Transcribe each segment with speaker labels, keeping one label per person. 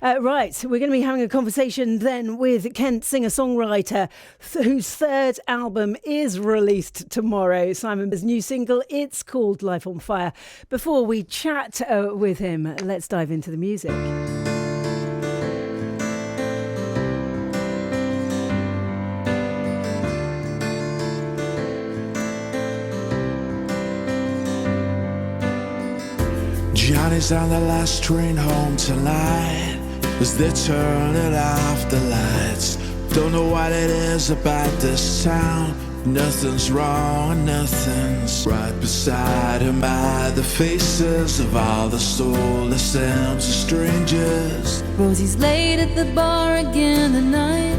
Speaker 1: Right, we're going to be having a conversation then with Kent, singer-songwriter, whose third album is released tomorrow. Simon's new single, it's called Life on Fire. Before we chat with him, let's dive into the music.
Speaker 2: Johnny's on the last train home tonight as they turn it off the lights. Don't know what it is about this town. Nothing's wrong and nothing's right. Beside him are the faces of all the soulless empty strangers.
Speaker 3: Rosie's late at the bar again tonight,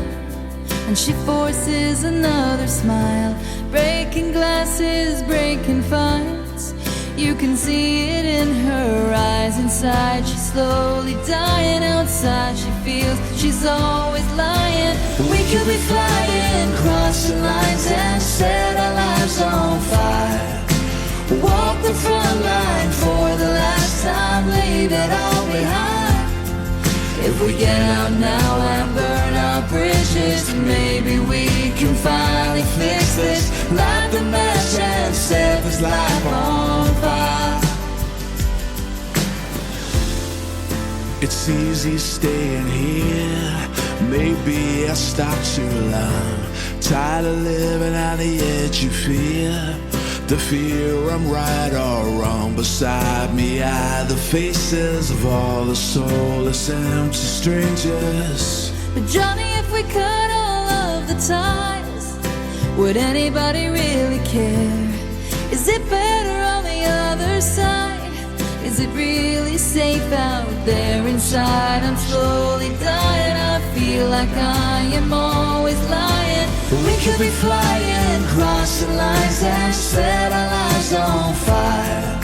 Speaker 3: and she forces another smile. Breaking glasses, breaking fights, you can see it in her eyes. Inside she's slowly dying, outside she feels she's always lying. We could be flying, crossing lines and set our lives on fire. Walk the front line for the last time, leave it all behind. If we get out now and burn our bridges, maybe we can finally fix this. Light the match and set this life on fire.
Speaker 2: It's easy staying here. Maybe I stopped too long. Tired of living on the edge of fear. The fear I'm right or wrong. Beside me are the faces of all the soulless empty strangers.
Speaker 3: But Johnny, if we cut all of the ties, would anybody really care? Is it better on the other side? Is it really safe out there inside? I'm slowly dying, I feel like I am always lying.
Speaker 2: We could be flying, crossing lines and set our lives on fire.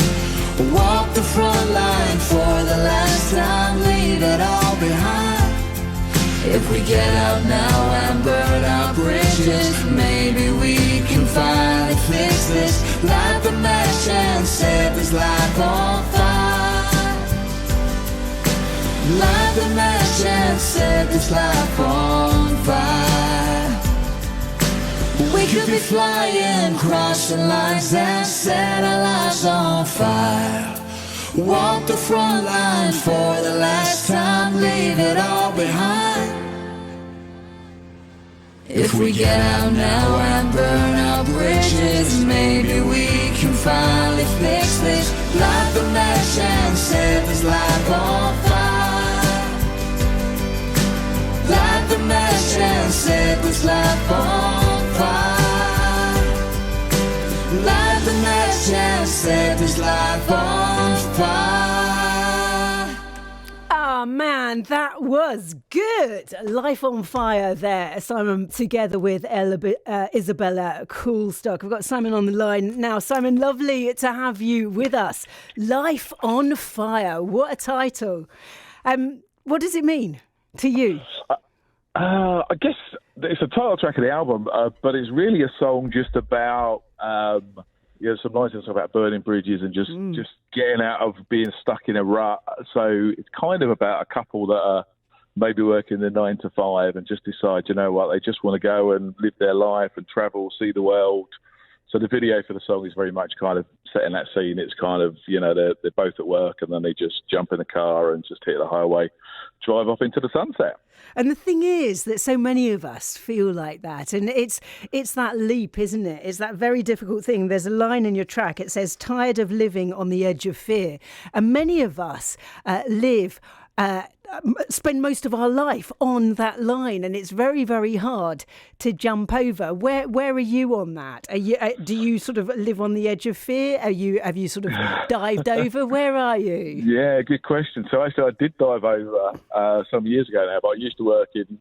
Speaker 2: Walk the front line for the last time, leave it all behind. If we get out now and burn our bridges, maybe we can finally fix this. Light the match and set this life on fire. Light the match and set this life on fire. We could be flying, crossing lines and set our lives on fire. Walk the front line for the last time, leave it all behind. If we get out now and burn our bridges, maybe we can finally fix this. Light the match and set this life on fire. Light the match and set this life on fire. Light the match and set this life on fire.
Speaker 1: Oh man, that was good. Life on Fire there. Simon together with Isabella Coolstock. We've got Simon on the line now. Simon, lovely to have you with us. Life on Fire. What a title. What does it mean to you?
Speaker 4: I guess it's a title track of the album, but it's really a song just about some lines about burning bridges and just getting out of being stuck in a rut. So it's kind of about a couple that are maybe working the 9 to 5 and just decide, you know what, they just want to go and live their life and travel, see the world. So the video for the song is very much kind of set in that scene. It's kind of, they're both at work and then they just jump in the car and just hit the highway, drive off into the sunset.
Speaker 1: And the thing is that so many of us feel like that. And it's that leap, isn't it? It's that very difficult thing. There's a line in your track. It says, tired of living on the edge of fear. And many of us spend most of our life on that line, and it's very, very hard to jump over. Where are you on that? Do you sort of live on the edge of fear? Have you sort of dived over? Where are you?
Speaker 4: Yeah, good question. So actually, I did dive over some years ago now, but I used to work in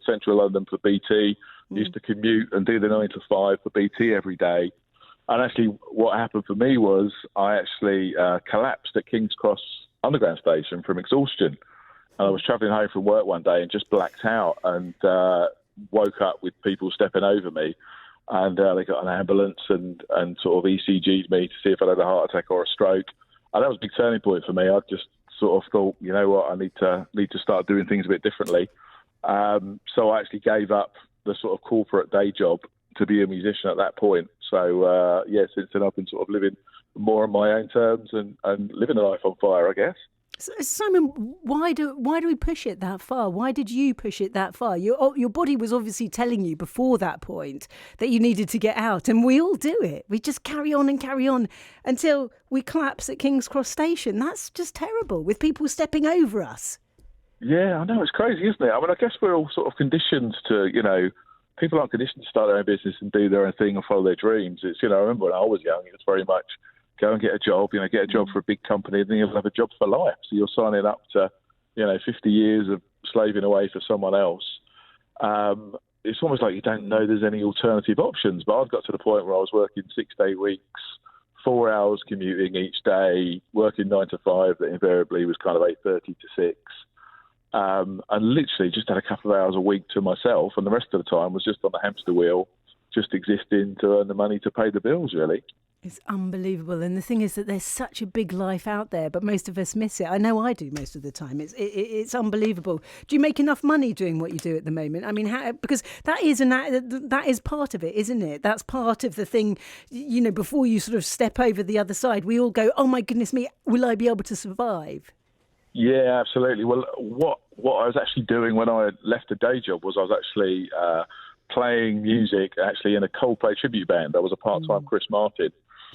Speaker 4: central London for BT. Used to commute and do the 9 to 5 for BT every day. And actually, what happened for me was I actually collapsed at King's Cross Underground Station from exhaustion. And I was travelling home from work one day and just blacked out and woke up with people stepping over me. And they got an ambulance and sort of ECG'd me to see if I had a heart attack or a stroke. And that was a big turning point for me. I just sort of thought, you know what, I need to start doing things a bit differently. So I actually gave up the sort of corporate day job to be a musician at that point. So since then I've been sort of living more on my own terms and living a life on fire, I guess.
Speaker 1: So, Simon, why do we push it that far? Why did you push it that far? Your body was obviously telling you before that point that you needed to get out, and we all do it. We just carry on until we collapse at King's Cross Station. That's just terrible, with people stepping over us.
Speaker 4: Yeah, I know, it's crazy, isn't it? I mean, I guess we're all sort of conditioned to, people aren't conditioned to start their own business and do their own thing and follow their dreams. It's, I remember when I was young, it was very much go and get a job, get a job for a big company, and then you'll have a job for life. So you're signing up to, 50 years of slaving away for someone else. It's almost like you don't know there's any alternative options. But I've got to the point where I was working 6-day weeks, 4 hours commuting each day, working 9 to 5, that invariably was kind of 8:30 to 6. And literally just had a couple of hours a week to myself, and the rest of the time was just on the hamster wheel, just existing to earn the money to pay the bills, really.
Speaker 1: It's unbelievable. And the thing is that there's such a big life out there, but most of us miss it. I know I do most of the time. It's unbelievable. Do you make enough money doing what you do at the moment? I mean, because that is part of it, isn't it? That's part of the thing, before you sort of step over the other side, we all go, oh my goodness me, will I be able to survive?
Speaker 4: Yeah, absolutely. Well, what I was actually doing when I left the day job was I was actually playing music actually in a Coldplay tribute band. I was a part-time Chris Martin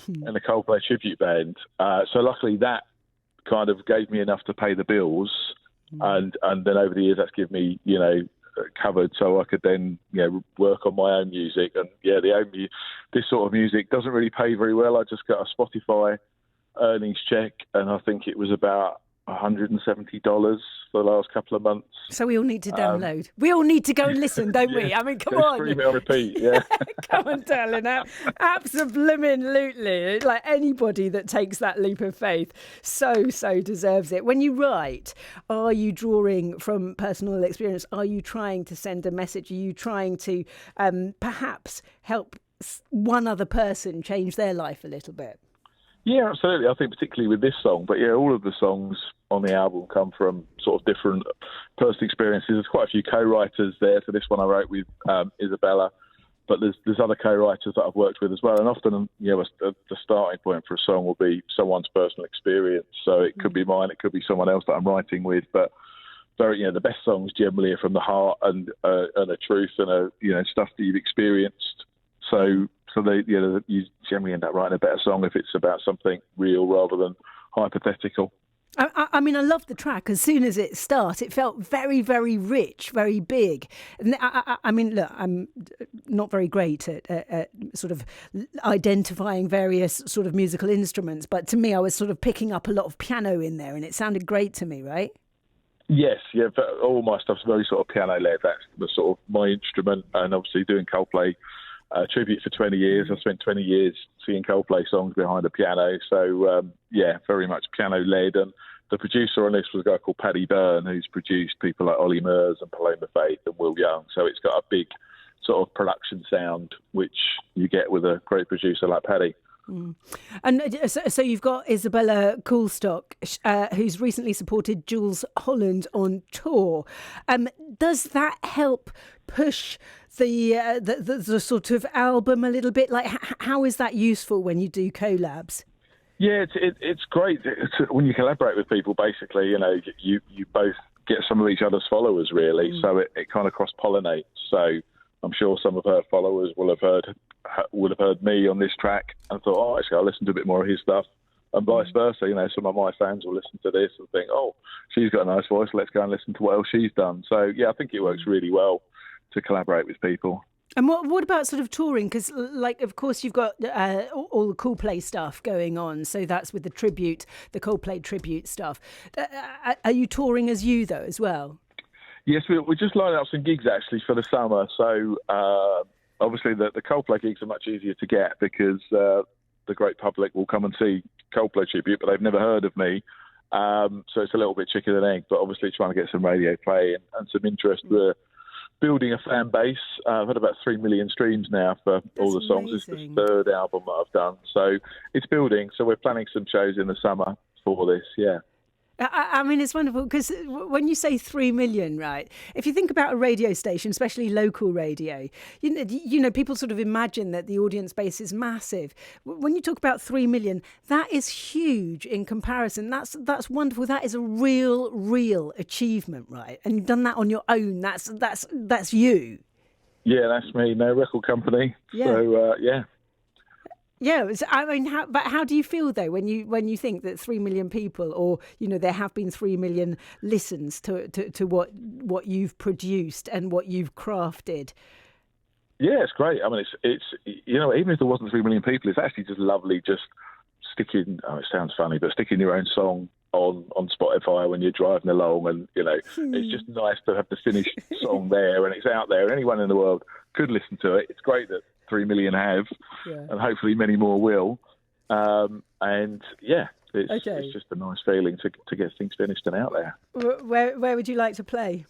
Speaker 4: in a Coldplay tribute band. So luckily that kind of gave me enough to pay the bills. And then over the years that's given me, covered so I could then, work on my own music. And this sort of music doesn't really pay very well. I just got a Spotify earnings check, and I think it was about $170 for the last couple of months.
Speaker 1: So we all need to download. We all need to go and listen, don't we? I mean, come on.
Speaker 4: Stream it on repeat, yeah.
Speaker 1: Come on, darling. Absolutely. Like anybody that takes that leap of faith so deserves it. When you write, are you drawing from personal experience? Are you trying to send a message? Are you trying to perhaps help one other person change their life a little bit?
Speaker 4: Yeah, absolutely. I think particularly with this song, but all of the songs on the album come from sort of different personal experiences. There's quite a few co-writers there. So this one I wrote with Isabella, but there's other co-writers that I've worked with as well. And often, the starting point for a song will be someone's personal experience. So it could be mine, it could be someone else that I'm writing with, but the best songs generally are from the heart and a truth and stuff that you've experienced. So you generally end up writing a better song if it's about something real rather than hypothetical.
Speaker 1: I mean, I love the track. As soon as it starts, it felt very, very rich, very big. And I mean, look, I'm not very great at sort of identifying various sort of musical instruments, but to me, I was sort of picking up a lot of piano in there, and it sounded great to me, right?
Speaker 4: Yes, yeah. All my stuff's very sort of piano-led. That's the sort of my instrument, and obviously doing Coldplay tribute for 20 years. I spent 20 years singing Coldplay songs behind a piano. So, very much piano-led. And the producer on this was a guy called Paddy Byrne, who's produced people like Ollie Murs and Paloma Faith and Will Young. So it's got a big sort of production sound, which you get with a great producer like Paddy.
Speaker 1: And so you've got Isabella Coolstock, who's recently supported Jules Holland on tour. Does that help push the sort of album a little bit? Like, how is that useful when you do collabs?
Speaker 4: Yeah, it's great. When you collaborate with people, basically, you both get some of each other's followers, really. So it kind of cross-pollinates. So I'm sure some of her followers will have heard me on this track and thought, oh, actually, I'll listen to a bit more of his stuff, and vice versa. Some of my fans will listen to this and think, oh, she's got a nice voice, let's go and listen to what else she's done. So, yeah, I think it works really well to collaborate with people.
Speaker 1: And what about sort of touring? Because, of course, you've got all the Coldplay stuff going on. So that's with the Coldplay tribute stuff. Are you touring as you, though, as well?
Speaker 4: Yes, we just lined up some gigs, actually, for the summer. So, obviously, the Coldplay gigs are much easier to get because the great public will come and see Coldplay tribute, but they've never heard of me. So it's a little bit chicken and egg, but obviously trying to get some radio play and some interest. We're building a fan base. I've had about 3 million streams now for all the songs. It's the third album that I've done. So it's building. So we're planning some shows in the summer for this, yeah.
Speaker 1: I mean, it's wonderful because when you say 3 million, right? If you think about a radio station, especially local radio, you know, people sort of imagine that the audience base is massive. When you talk about 3 million, that is huge in comparison. That's wonderful. That is a real achievement, right? And you've done that on your own. That's you.
Speaker 4: Yeah, that's me. No record company.
Speaker 1: Yeah.
Speaker 4: So yeah.
Speaker 1: Yeah, I mean, how do you feel though when you think that 3 million people, or you know, there have been 3 million listens to what you've produced and what you've crafted?
Speaker 4: Yeah, it's great. I mean, it's you know, even if there wasn't 3 million people, it's actually just lovely just sticking. Oh, it sounds funny, but sticking your own song on Spotify when you're driving along, and you know, it's just nice to have the finished song there, and it's out there. Anyone in the world could listen to it. It's great that 3 million have, and hopefully many more will. And yeah, it's just a nice feeling to get things finished and out there.
Speaker 1: Where would you like to play?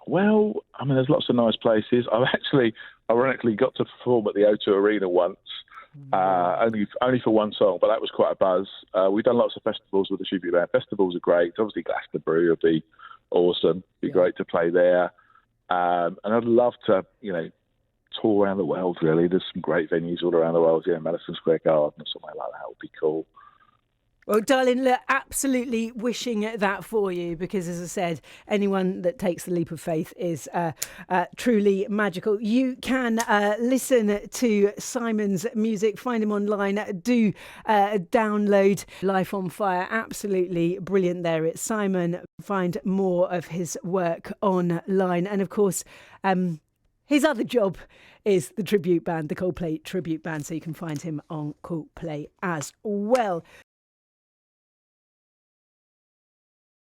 Speaker 4: Well, I mean, there's lots of nice places. I've actually, ironically, got to perform at the O2 Arena once, only for one song, but that was quite a buzz. We've done lots of festivals with the tribute band. Festivals are great. Obviously, Glastonbury would be awesome. It'd be great to play there. And I'd love to, you know, tour around the world, really. There's some great venues all around the world. Yeah, Madison Square Garden or something like that would be cool.
Speaker 1: Well, darling, look, absolutely wishing that for you because, as I said, anyone that takes the leap of faith is truly magical. You can listen to SIIMON's music, find him online, do download Life on Fire. Absolutely brilliant there at SIIMON. Find more of his work online. And, of course, his other job is the tribute band, the Coldplay tribute band, so you can find him on Coldplay as well.